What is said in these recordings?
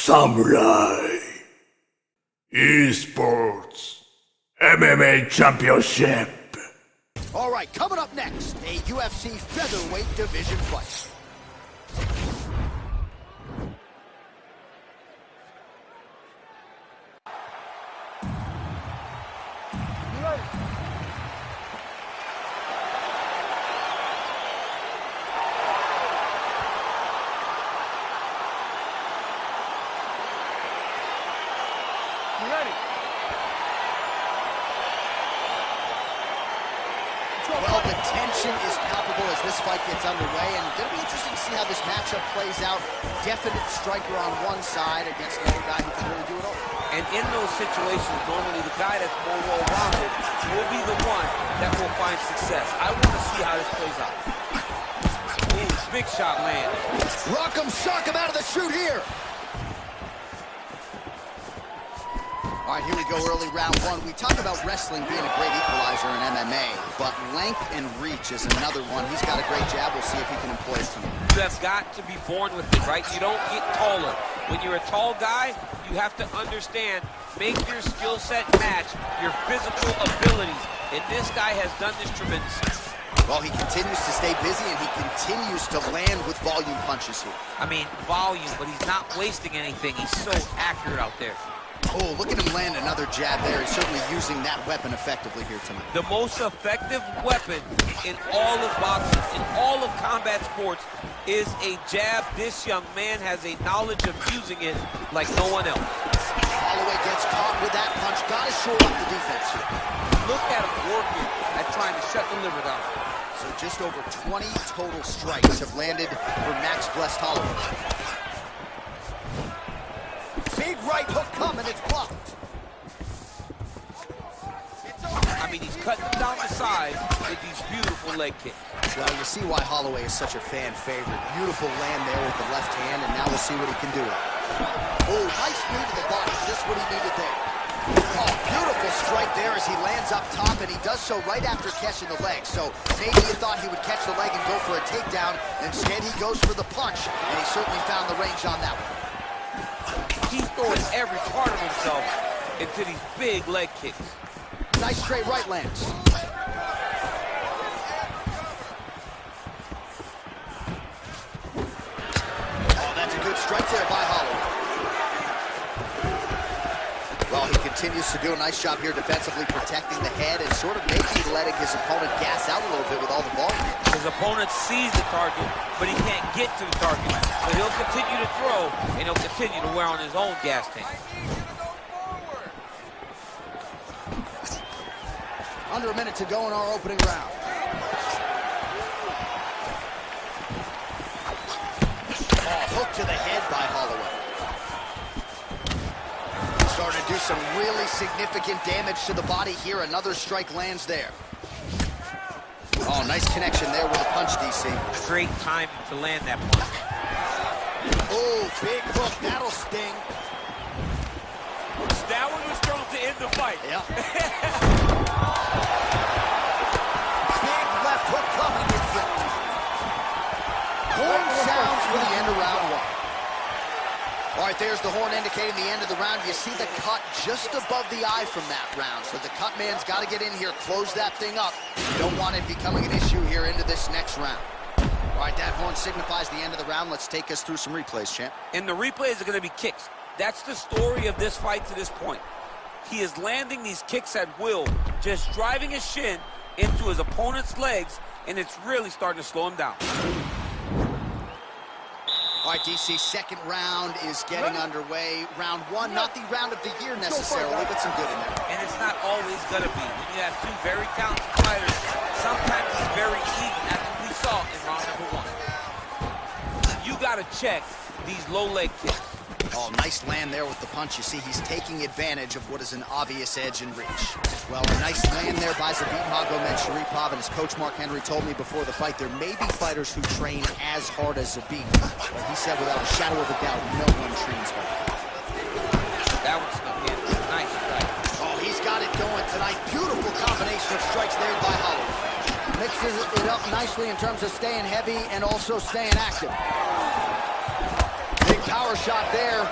Samurai Esports MMA Championship. All right, coming up next, a UFC featherweight division fight. Well, the tension is palpable as this fight gets underway, and it's going to be interesting to see how this matchup plays out. Definite striker on one side against another guy who can really do it all. And in those situations, normally the guy that's more well-rounded will be the one that will find success. I want to see how this plays out. Ooh, big shot lands. Rock'em sock him out of the chute here. All right, here we go, early round one. We talk about wrestling being a great equalizer in MMA, but length and reach is another one. He's got a great jab. We'll see if he can employ it tonight. You have got to be born with it, right? You don't get taller. When you're a tall guy, you have to understand, make your skill set match your physical abilities. And this guy has done this tremendously. Well, he continues to stay busy, and he continues to land with volume punches here. I mean, volume, but he's not wasting anything. He's so accurate out there. Oh, look at him land another jab there. He's certainly using that weapon effectively here tonight. The most effective weapon in all of boxing, in all of combat sports, is a jab. This young man has a knowledge of using it like no one else. Holloway gets caught with that punch. Got to shore up the defense here. Look at him working at trying to shut the liver down. So just over 20 total strikes have landed for Max Blessed Holloway. Big right hook coming, it's blocked. I mean, he's cutting down the side with these beautiful leg kicks. Well, you see why Holloway is such a fan favorite. Beautiful land there with the left hand, and now we'll see what he can do. Oh, nice knee to the body, just what he needed there. Oh, beautiful strike there as he lands up top, and he does so right after catching the leg. So maybe you thought he would catch the leg and go for a takedown. Instead, he goes for the punch, and he certainly found the range on that one. He's throwing every part of himself into these big leg kicks. Nice straight right lands. Oh, that's a good strike there by Holloway. Well, he continues to do a nice job here defensively, protecting the head and sort of maybe letting his opponent gas out a little bit with all the volume. His opponent sees the target, but he can't get to the target. So he'll continue to throw, and he'll continue to wear on his own gas tank. Under a minute to go in our opening round. Oh, hook to the head by Holloway. Starting to do some really significant damage to the body here. Another strike lands there. Oh, nice connection there with a punch, DC. Great timing to land that punch. Oh, big hook. That'll sting. That one was thrown to end the fight. Yep. Big left hook coming. Horn sounds for the end of round one. All right, there's the horn indicating the end of the round. You see the cut just above the eye from that round. So the cut man's got to get in here, close that thing up. You don't want it becoming an issue here into this next round. All right, that horn signifies the end of the round. Let's take us through some replays, champ. And the replays are going to be kicks. That's the story of this fight to this point. He is landing these kicks at will, just driving his shin into his opponent's legs, and it's really starting to slow him down. All right, DC, second round is getting underway. Round one, not the round of the year necessarily, but some good in there. And it's not always going to be. When you have two very talented fighters, sometimes it's very even. That's what we saw in round number one. You got to check these low leg kicks. Oh, nice land there with the punch. You see, he's taking advantage of what is an obvious edge and reach. Well, a nice land there by Zabit Magomedsharipov, and as Coach Mark Henry told me before the fight, there may be fighters who train as hard as Zabit. But he said without a shadow of a doubt, no one trains hard. That was in. Nice strike. Oh, he's got it going tonight. Beautiful combination of strikes there by Holloway. Mixes it up nicely in terms of staying heavy and also staying active. Power shot there.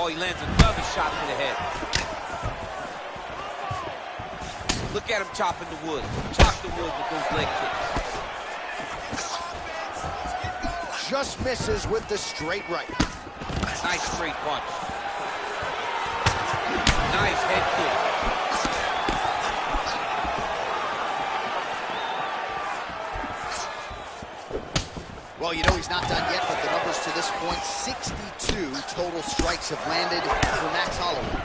Oh, he lands another shot to the head. Look at him chopping the wood. Chop the wood with those leg kicks. Just misses with the straight right. Nice straight punch. Nice head kick. Well, you know he's not done yet, but the numbers to this point, 62 total strikes have landed for Max Holloway.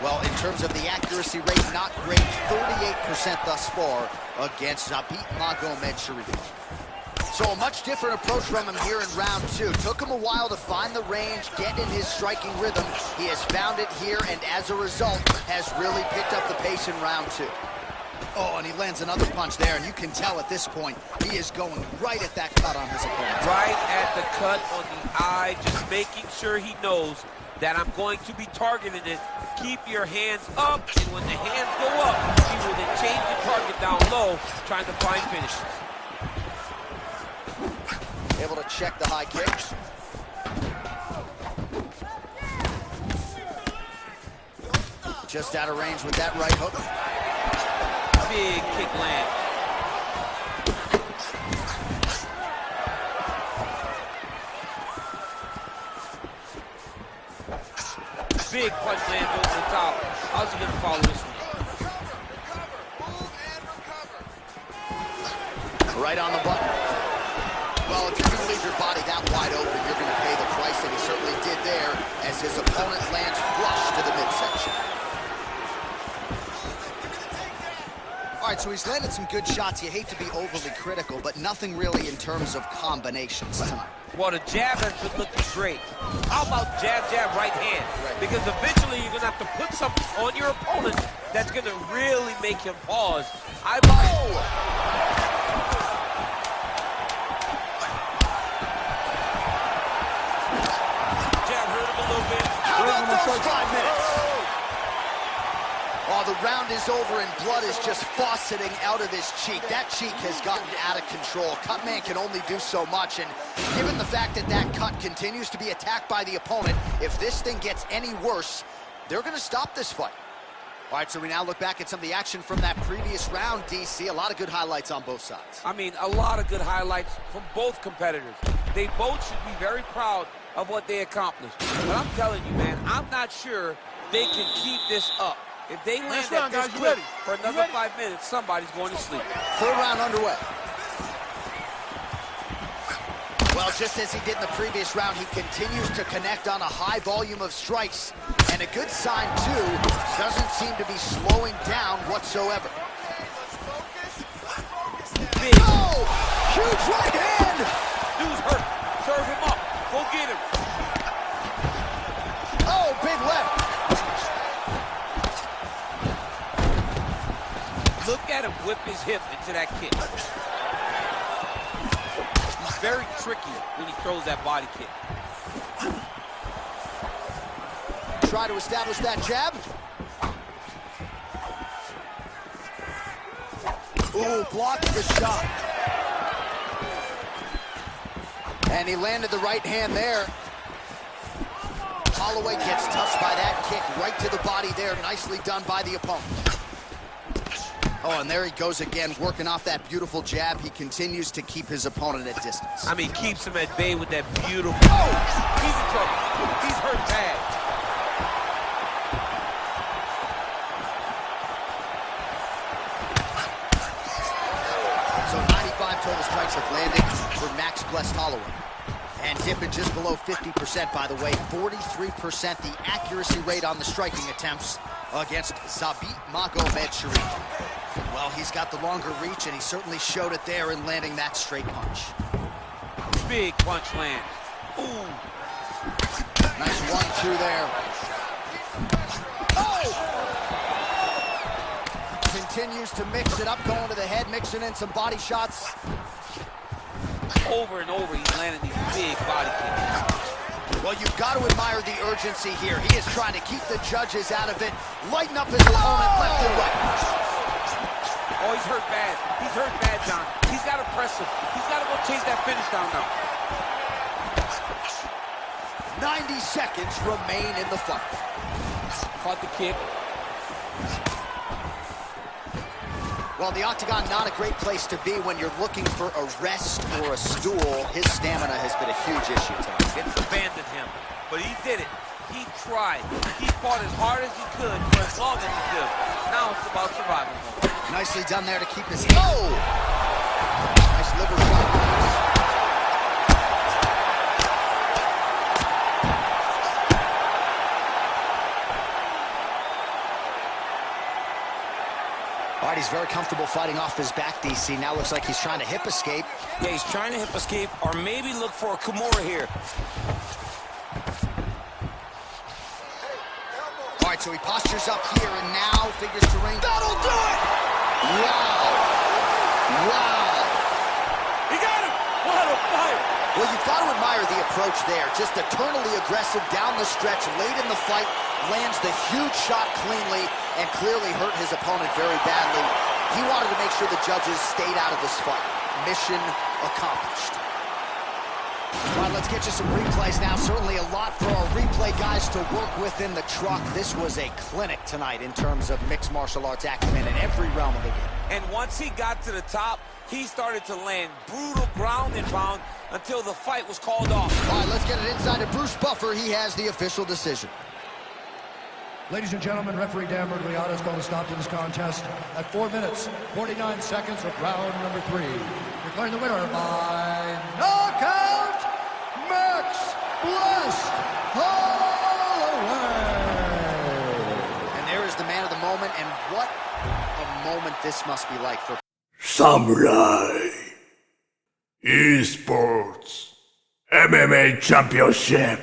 Well, in terms of the accuracy rate, not great, 38% thus far against Zabit Magomedsharipov. So a much different approach from him here in round two. Took him a while to find the range, get in his striking rhythm. He has found it here, and as a result, has really picked up the pace in round two. Oh, and he lands another punch there, and you can tell at this point, he is going right at that cut on his opponent. Right at the cut on the eye, just making sure he knows that I'm going to be targeting it. Keep your hands up, and when the hands go up, he will then change the target down low, trying to find finishes. Able to check the high kicks. Just out of range with that right hook. Big kick land. Big punch lands over the top. How's he going to follow this one? Right on the button. Well, if you're going to leave your body that wide open, you're going to pay the price, and he certainly did there as his opponent lands flush to the midsection. All right, so he's landed some good shots. You hate to be overly critical, but nothing really in terms of combinations tonight. Well, the jab has been looking great. How about jab, jab, right hand? Right. Because eventually you're going to have to put something on your opponent that's going to really make him pause. First 5 minutes. Oh, the round is over and blood is just fauceting out of his cheek. That cheek has gotten out of control. Cut man can only do so much, and given the fact that that cut continues to be attacked by the opponent, if this thing gets any worse, they're going to stop this fight. All right, so we now look back at some of the action from that previous round, DC. A lot of good highlights on both sides. I mean, a lot of good highlights from both competitors. They both should be very proud of what they accomplished. But I'm telling you, man, I'm not sure they can keep this up. If they land at this clip for another 5 minutes, somebody's going to sleep. Third round underway. Well, just as he did in the previous round, he continues to connect on a high volume of strikes. And a good sign, too, doesn't seem to be slowing down whatsoever. Big. Oh! Huge right hand! Dude's hurt. Serve him up. Go get him. Oh, big left. Look at him whip his hip into that kick. He's very tricky when he throws that body kick. Try to establish that jab. Ooh, blocked the shot. And he landed the right hand there. Holloway gets touched by that kick right to the body there. Nicely done by the opponent. Oh, and there he goes again, working off that beautiful jab. He continues to keep his opponent at distance. I mean, keeps him at bay with that beautiful... Oh! He's in trouble. He's hurt bad. So 95 total strikes have landed for Max Blessed Holloway. And dipping just below 50%, by the way. 43% the accuracy rate on the striking attempts against Zabit Magomedsharipov. Well, he's got the longer reach, and he certainly showed it there in landing that straight punch. Big punch land. Ooh. Nice 1-2 there. Oh! Continues to mix it up, going to the head, mixing in some body shots. Over and over, he's landing these big body kicks. Well, you've got to admire the urgency here. He is trying to keep the judges out of it, lighten up his opponent left and right. Oh, he's hurt bad. He's hurt bad, John. He's got to press him. He's got to go chase that finish down now. 90 seconds remain in the fight. Caught the kick. Well, the octagon, not a great place to be when you're looking for a rest or a stool. His stamina has been a huge issue tonight. It's abandoned him, but he did it. He tried. He fought as hard as he could for as long as he could. Now it's about survival. Nicely done there to keep his... Oh! Nice liver shot. All right, he's very comfortable fighting off his back, DC. Now looks like he's trying to hip escape. Yeah, he's trying to hip escape or maybe look for a Kimura here. All right, so he postures up here and now figures to range. That'll do it! Wow. Wow. He got him! What a fight! Well, you've got to admire the approach there. Just eternally aggressive down the stretch, late in the fight, lands the huge shot cleanly and clearly hurt his opponent very badly. He wanted to make sure the judges stayed out of this fight. Mission accomplished. All right, let's get you some replays now. Certainly a lot for our replay guys to work with in the truck. This was a clinic tonight in terms of mixed martial arts acumen in every realm of the game. And once he got to the top, he started to land brutal ground and pound until the fight was called off. All right, let's get it inside to Bruce Buffer. He has the official decision. Ladies and gentlemen, referee Dan Murgliata has called a stop to this contest at 4 minutes, 49 seconds of round number 3. Declaring the winner by knockout, Max Blessed Holloway. And there is the man of the moment, and what a moment this must be like for Samurai Esports MMA Championship.